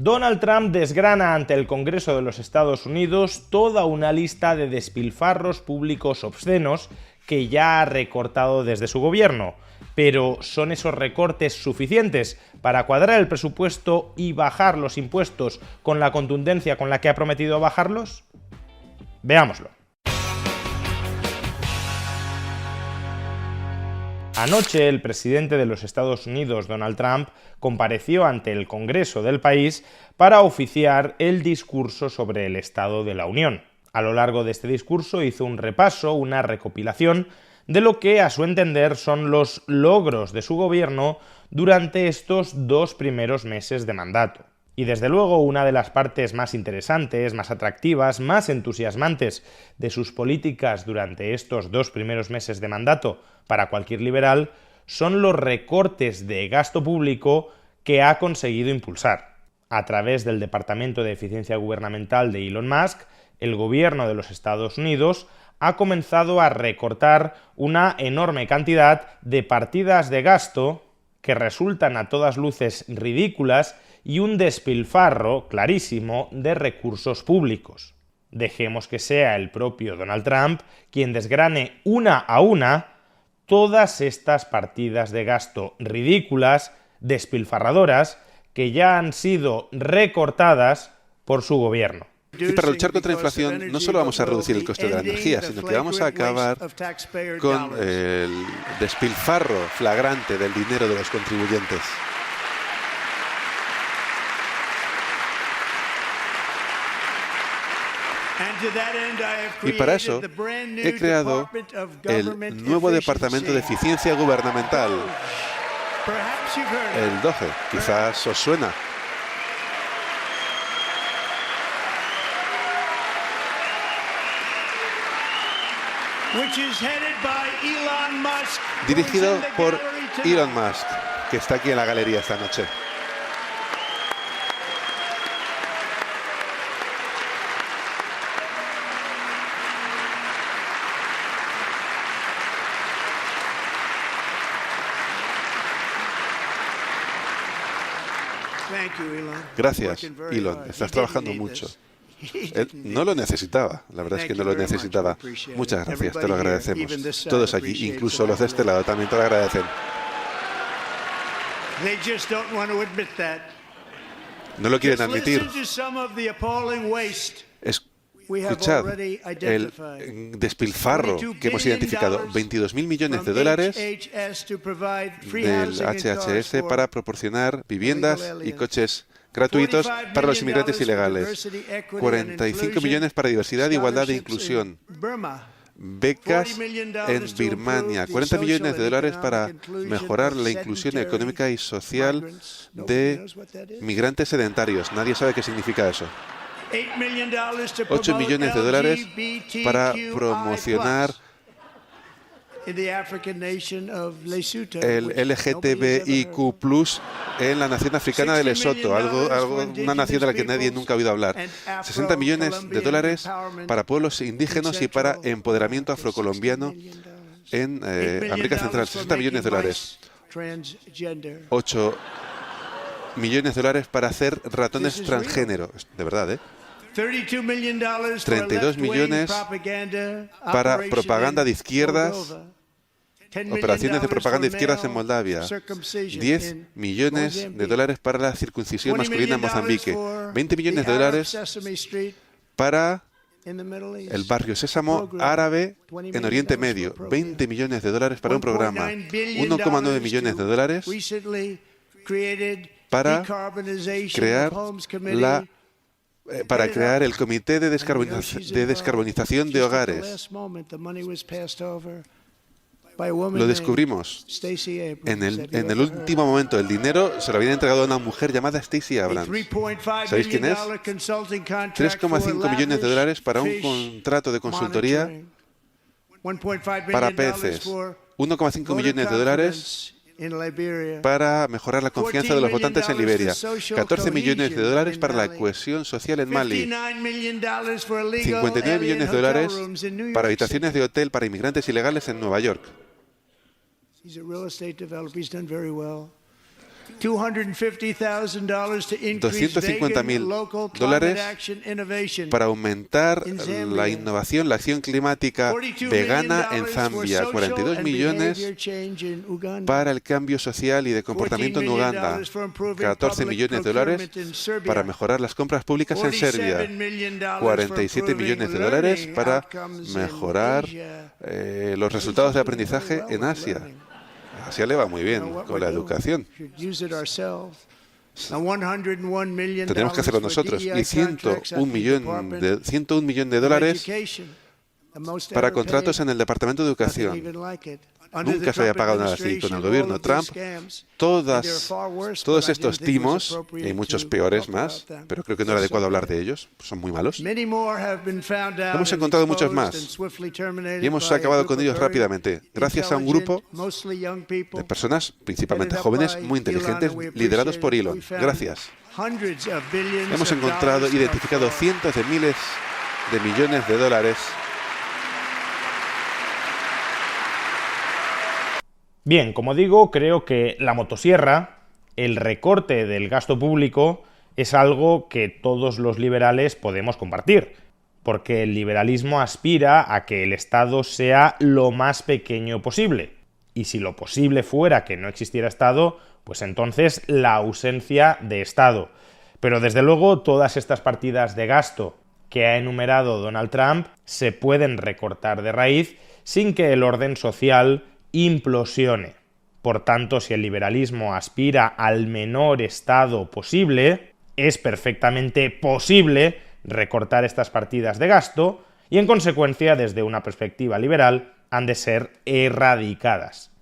Donald Trump desgrana ante el Congreso de los Estados Unidos toda una lista de despilfarros públicos obscenos que ya ha recortado desde su gobierno. Pero ¿son esos recortes suficientes para cuadrar el presupuesto y bajar los impuestos con la contundencia con la que ha prometido bajarlos? Veámoslo. Anoche, el presidente de los Estados Unidos, Donald Trump, compareció ante el Congreso del país para oficiar el discurso sobre el Estado de la Unión. A lo largo de este discurso hizo un repaso, una recopilación de lo que, a su entender, son los logros de su gobierno durante estos 2 primeros meses de mandato. Y desde luego una de las partes más interesantes, más atractivas, más entusiasmantes de sus políticas durante estos 2 primeros meses de mandato para cualquier liberal son los recortes de gasto público que ha conseguido impulsar. A través del Departamento de Eficiencia Gubernamental de Elon Musk, el gobierno de los Estados Unidos ha comenzado a recortar una enorme cantidad de partidas de gasto que resultan a todas luces ridículas y un despilfarro clarísimo de recursos públicos. Dejemos que sea el propio Donald Trump quien desgrane una a una todas estas partidas de gasto ridículas, despilfarradoras, que ya han sido recortadas por su gobierno. Y para luchar contra la inflación no solo vamos a reducir el coste de la energía, sino que vamos a acabar con el despilfarro flagrante del dinero de los contribuyentes. Y para eso he creado el nuevo Departamento de Eficiencia Gubernamental, el DOGE. Quizás os suena. Dirigido por Elon Musk, que está aquí en la galería esta noche. Gracias, Elon. Estás trabajando mucho. Él no lo necesitaba, la verdad es que no lo necesitaba. Muchas gracias, te lo agradecemos. Todos aquí, incluso los de este lado, también te lo agradecen. No lo quieren admitir. Escuchad el despilfarro que hemos identificado. 22.000 millones de dólares del HHS para proporcionar viviendas y coches gratuitos para los inmigrantes ilegales. 45 millones para diversidad, igualdad e inclusión. Becas en Birmania. 40 millones de dólares para mejorar la inclusión económica y social de migrantes sedentarios. Nadie sabe qué significa eso. 8 millones de dólares para promocionar el LGTBIQ+ en la nación africana de Lesoto, una nación de la que nadie nunca ha oído hablar. 60 millones de dólares para pueblos indígenas y para empoderamiento afrocolombiano en América Central. 60 millones de dólares. 8 millones de dólares para hacer ratones transgénero. De verdad, 32 millones para propaganda de izquierdas, operaciones de propaganda de izquierdas en Moldavia. 10 millones de dólares para la circuncisión masculina en Mozambique. 20 millones de dólares para el barrio Sésamo árabe en Oriente Medio. 20 millones de dólares para un programa. 1,9 millones de dólares para crear el Comité de Descarbonización de Hogares. Lo descubrimos en el último momento. El dinero se lo habían entregado a una mujer llamada Stacey Abrams. ¿Sabéis quién es? 3,5 millones de dólares para un contrato de consultoría para peces. 1,5 millones de dólares para mejorar la confianza de los votantes en Liberia. 14 millones de dólares para la cohesión social en Mali. 59 millones de dólares para habitaciones de hotel para inmigrantes ilegales en Nueva York. $250.000 para aumentar la innovación, la acción climática vegana en Zambia, 42 millones para el cambio social y de comportamiento en Uganda, 14 millones de dólares para mejorar las compras públicas en Serbia, 47 millones de dólares para mejorar los resultados de aprendizaje en Asia. Asia le va muy bien con la educación. Tenemos que hacerlo nosotros. Y 101 millones de dólares para contratos en el Departamento de Educación. Nunca se había pagado nada así con el gobierno Trump. Todos estos timos, y hay muchos peores más, pero creo que no era adecuado hablar de ellos, son muy malos. Hemos encontrado muchos más y hemos acabado con ellos rápidamente, gracias a un grupo de personas, principalmente jóvenes, muy inteligentes, liderados por Elon. Gracias. Hemos identificado cientos de miles de millones de dólares. Bien, como digo, creo que la motosierra, el recorte del gasto público, es algo que todos los liberales podemos compartir, porque el liberalismo aspira a que el Estado sea lo más pequeño posible. Y si lo posible fuera que no existiera Estado, pues entonces la ausencia de Estado. Pero desde luego todas estas partidas de gasto que ha enumerado Donald Trump se pueden recortar de raíz sin que el orden social implosione. Por tanto, si el liberalismo aspira al menor Estado posible, es perfectamente posible recortar estas partidas de gasto y, en consecuencia, desde una perspectiva liberal, han de ser erradicadas.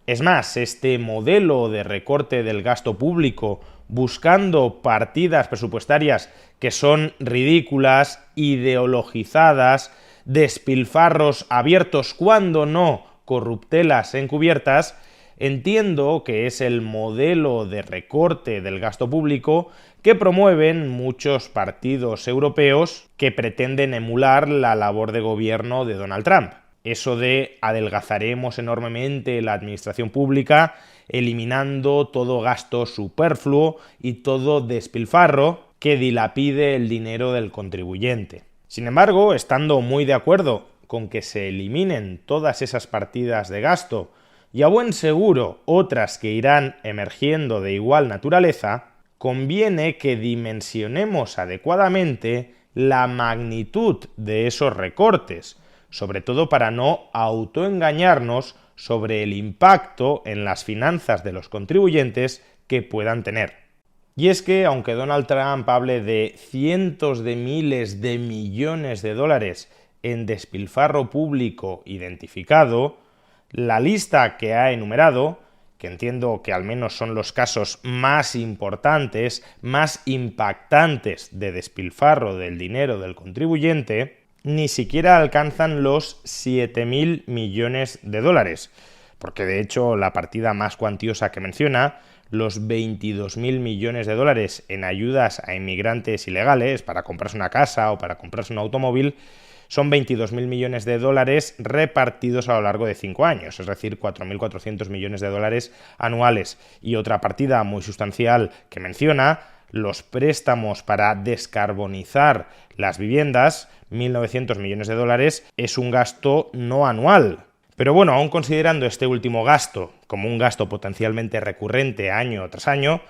Es más, este modelo de recorte del gasto público buscando partidas presupuestarias que son ridículas, ideologizadas, despilfarros abiertos cuando no corruptelas encubiertas, entiendo que es el modelo de recorte del gasto público que promueven muchos partidos europeos que pretenden emular la labor de gobierno de Donald Trump. Eso de adelgazaremos enormemente la administración pública, eliminando todo gasto superfluo y todo despilfarro que dilapide el dinero del contribuyente. Sin embargo, estando muy de acuerdo con que se eliminen todas esas partidas de gasto y a buen seguro otras que irán emergiendo de igual naturaleza, conviene que dimensionemos adecuadamente la magnitud de esos recortes, sobre todo para no autoengañarnos sobre el impacto en las finanzas de los contribuyentes que puedan tener. Y es que, aunque Donald Trump hable de cientos de miles de millones de dólares en despilfarro público identificado, la lista que ha enumerado, que entiendo que al menos son los casos más importantes, más impactantes de despilfarro del dinero del contribuyente, ni siquiera alcanzan los 7.000 millones de dólares, porque de hecho la partida más cuantiosa que menciona, los 22.000 millones de dólares en ayudas a inmigrantes ilegales para comprarse una casa o para comprarse un automóvil, son 22.000 millones de dólares repartidos a lo largo de 5 años, es decir, 4.400 millones de dólares anuales. Y otra partida muy sustancial que menciona, los préstamos para descarbonizar las viviendas, 1.900 millones de dólares, es un gasto no anual. Pero bueno, aún considerando este último gasto como un gasto potencialmente recurrente año tras año,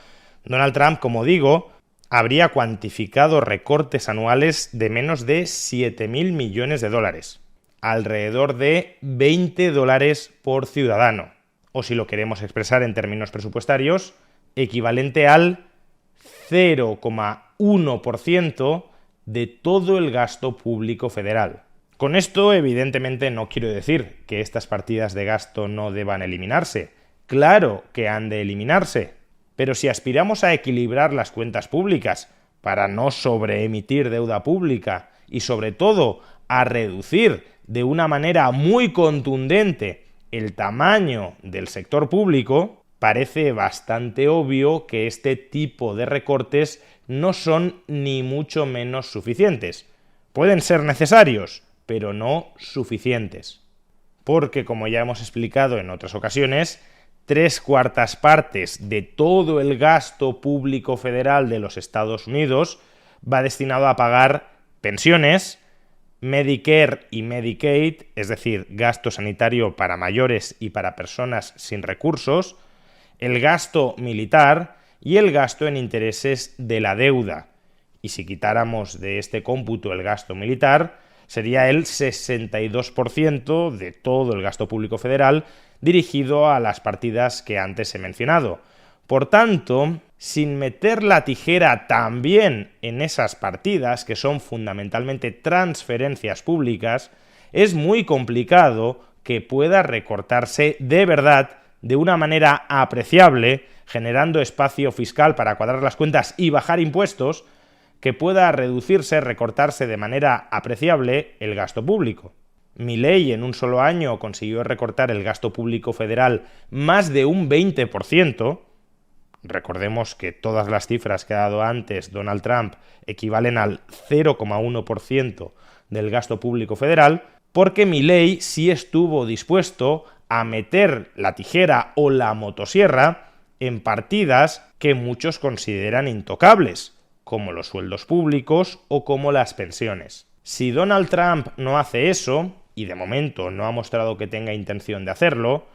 Donald Trump, como digo, habría cuantificado recortes anuales de menos de 7.000 millones de dólares, alrededor de $20 por ciudadano, o si lo queremos expresar en términos presupuestarios, equivalente al 0,1% de todo el gasto público federal. Con esto, evidentemente, no quiero decir que estas partidas de gasto no deban eliminarse. Claro que han de eliminarse. Pero si aspiramos a equilibrar las cuentas públicas para no sobreemitir deuda pública y sobre todo a reducir de una manera muy contundente el tamaño del sector público, parece bastante obvio que este tipo de recortes no son ni mucho menos suficientes. Pueden ser necesarios, pero no suficientes. Porque, como ya hemos explicado en otras ocasiones, 3/4 partes de todo el gasto público federal de los Estados Unidos va destinado a pagar pensiones, Medicare y Medicaid, es decir, gasto sanitario para mayores y para personas sin recursos, el gasto militar y el gasto en intereses de la deuda. Y si quitáramos de este cómputo el gasto militar, sería el 62% de todo el gasto público federal dirigido a las partidas que antes he mencionado. Por tanto, sin meter la tijera también en esas partidas, que son fundamentalmente transferencias públicas, es muy complicado que pueda recortarse de verdad, de una manera apreciable, generando espacio fiscal para cuadrar las cuentas y bajar impuestos, que pueda reducirse, recortarse de manera apreciable el gasto público. Milei en un solo año consiguió recortar el gasto público federal más de un 20%. Recordemos que todas las cifras que ha dado antes Donald Trump equivalen al 0,1% del gasto público federal, porque Milei sí estuvo dispuesto a meter la tijera o la motosierra en partidas que muchos consideran intocables, como los sueldos públicos o como las pensiones. Si Donald Trump no hace eso, y de momento no ha mostrado que tenga intención de hacerlo,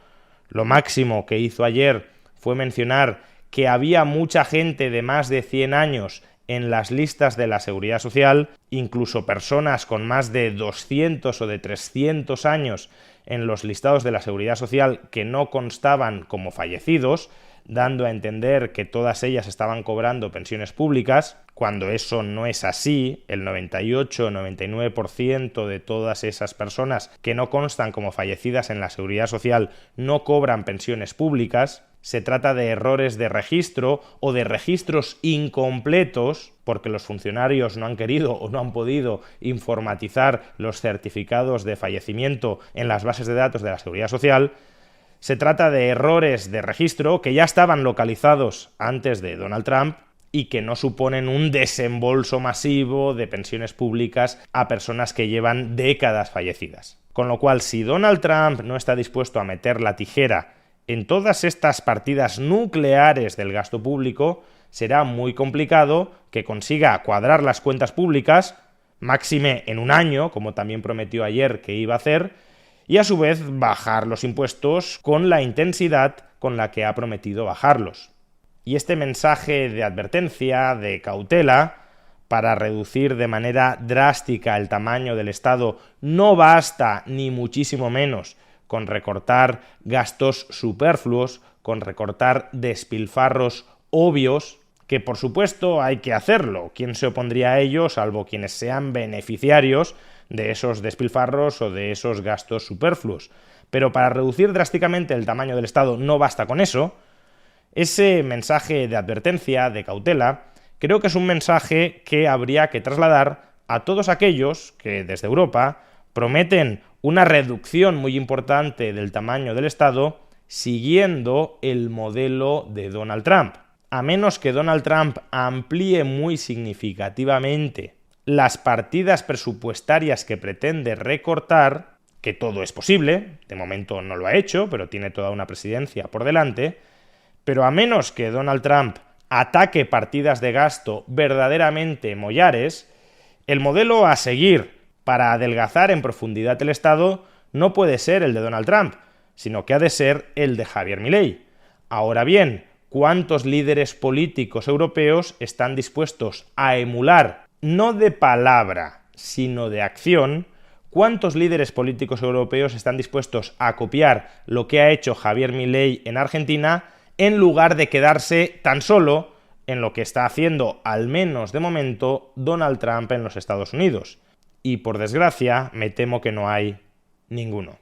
lo máximo que hizo ayer fue mencionar que había mucha gente de más de 100 años en las listas de la Seguridad Social, incluso personas con más de 200 o de 300 años en los listados de la Seguridad Social que no constaban como fallecidos, dando a entender que todas ellas estaban cobrando pensiones públicas, cuando eso no es así. El 98 o 99% de todas esas personas que no constan como fallecidas en la Seguridad Social no cobran pensiones públicas. Se trata de errores de registro o de registros incompletos, porque los funcionarios no han querido o no han podido informatizar los certificados de fallecimiento en las bases de datos de la Seguridad Social. Se trata de errores de registro que ya estaban localizados antes de Donald Trump y que no suponen un desembolso masivo de pensiones públicas a personas que llevan décadas fallecidas. Con lo cual, si Donald Trump no está dispuesto a meter la tijera en todas estas partidas nucleares del gasto público, será muy complicado que consiga cuadrar las cuentas públicas, máxime en un año, como también prometió ayer que iba a hacer, y a su vez bajar los impuestos con la intensidad con la que ha prometido bajarlos. Y este mensaje de advertencia, de cautela, para reducir de manera drástica el tamaño del Estado, no basta ni muchísimo menos con recortar gastos superfluos, con recortar despilfarros obvios, que por supuesto hay que hacerlo. ¿Quién se opondría a ello, salvo quienes sean beneficiarios de esos despilfarros o de esos gastos superfluos? Pero para reducir drásticamente el tamaño del Estado no basta con eso. Ese mensaje de advertencia, de cautela, creo que es un mensaje que habría que trasladar a todos aquellos que desde Europa prometen una reducción muy importante del tamaño del Estado siguiendo el modelo de Donald Trump. A menos que Donald Trump amplíe muy significativamente las partidas presupuestarias que pretende recortar, que todo es posible, de momento no lo ha hecho, pero tiene toda una presidencia por delante, pero a menos que Donald Trump ataque partidas de gasto verdaderamente mollares, el modelo a seguir para adelgazar en profundidad el Estado no puede ser el de Donald Trump, sino que ha de ser el de Javier Milei. Ahora bien, ¿cuántos líderes políticos europeos están dispuestos a emular, no de palabra, sino de acción? ¿Cuántos líderes políticos europeos están dispuestos a copiar lo que ha hecho Javier Milei en Argentina, en lugar de quedarse tan solo en lo que está haciendo, al menos de momento, Donald Trump en los Estados Unidos? Y por desgracia, me temo que no hay ninguno.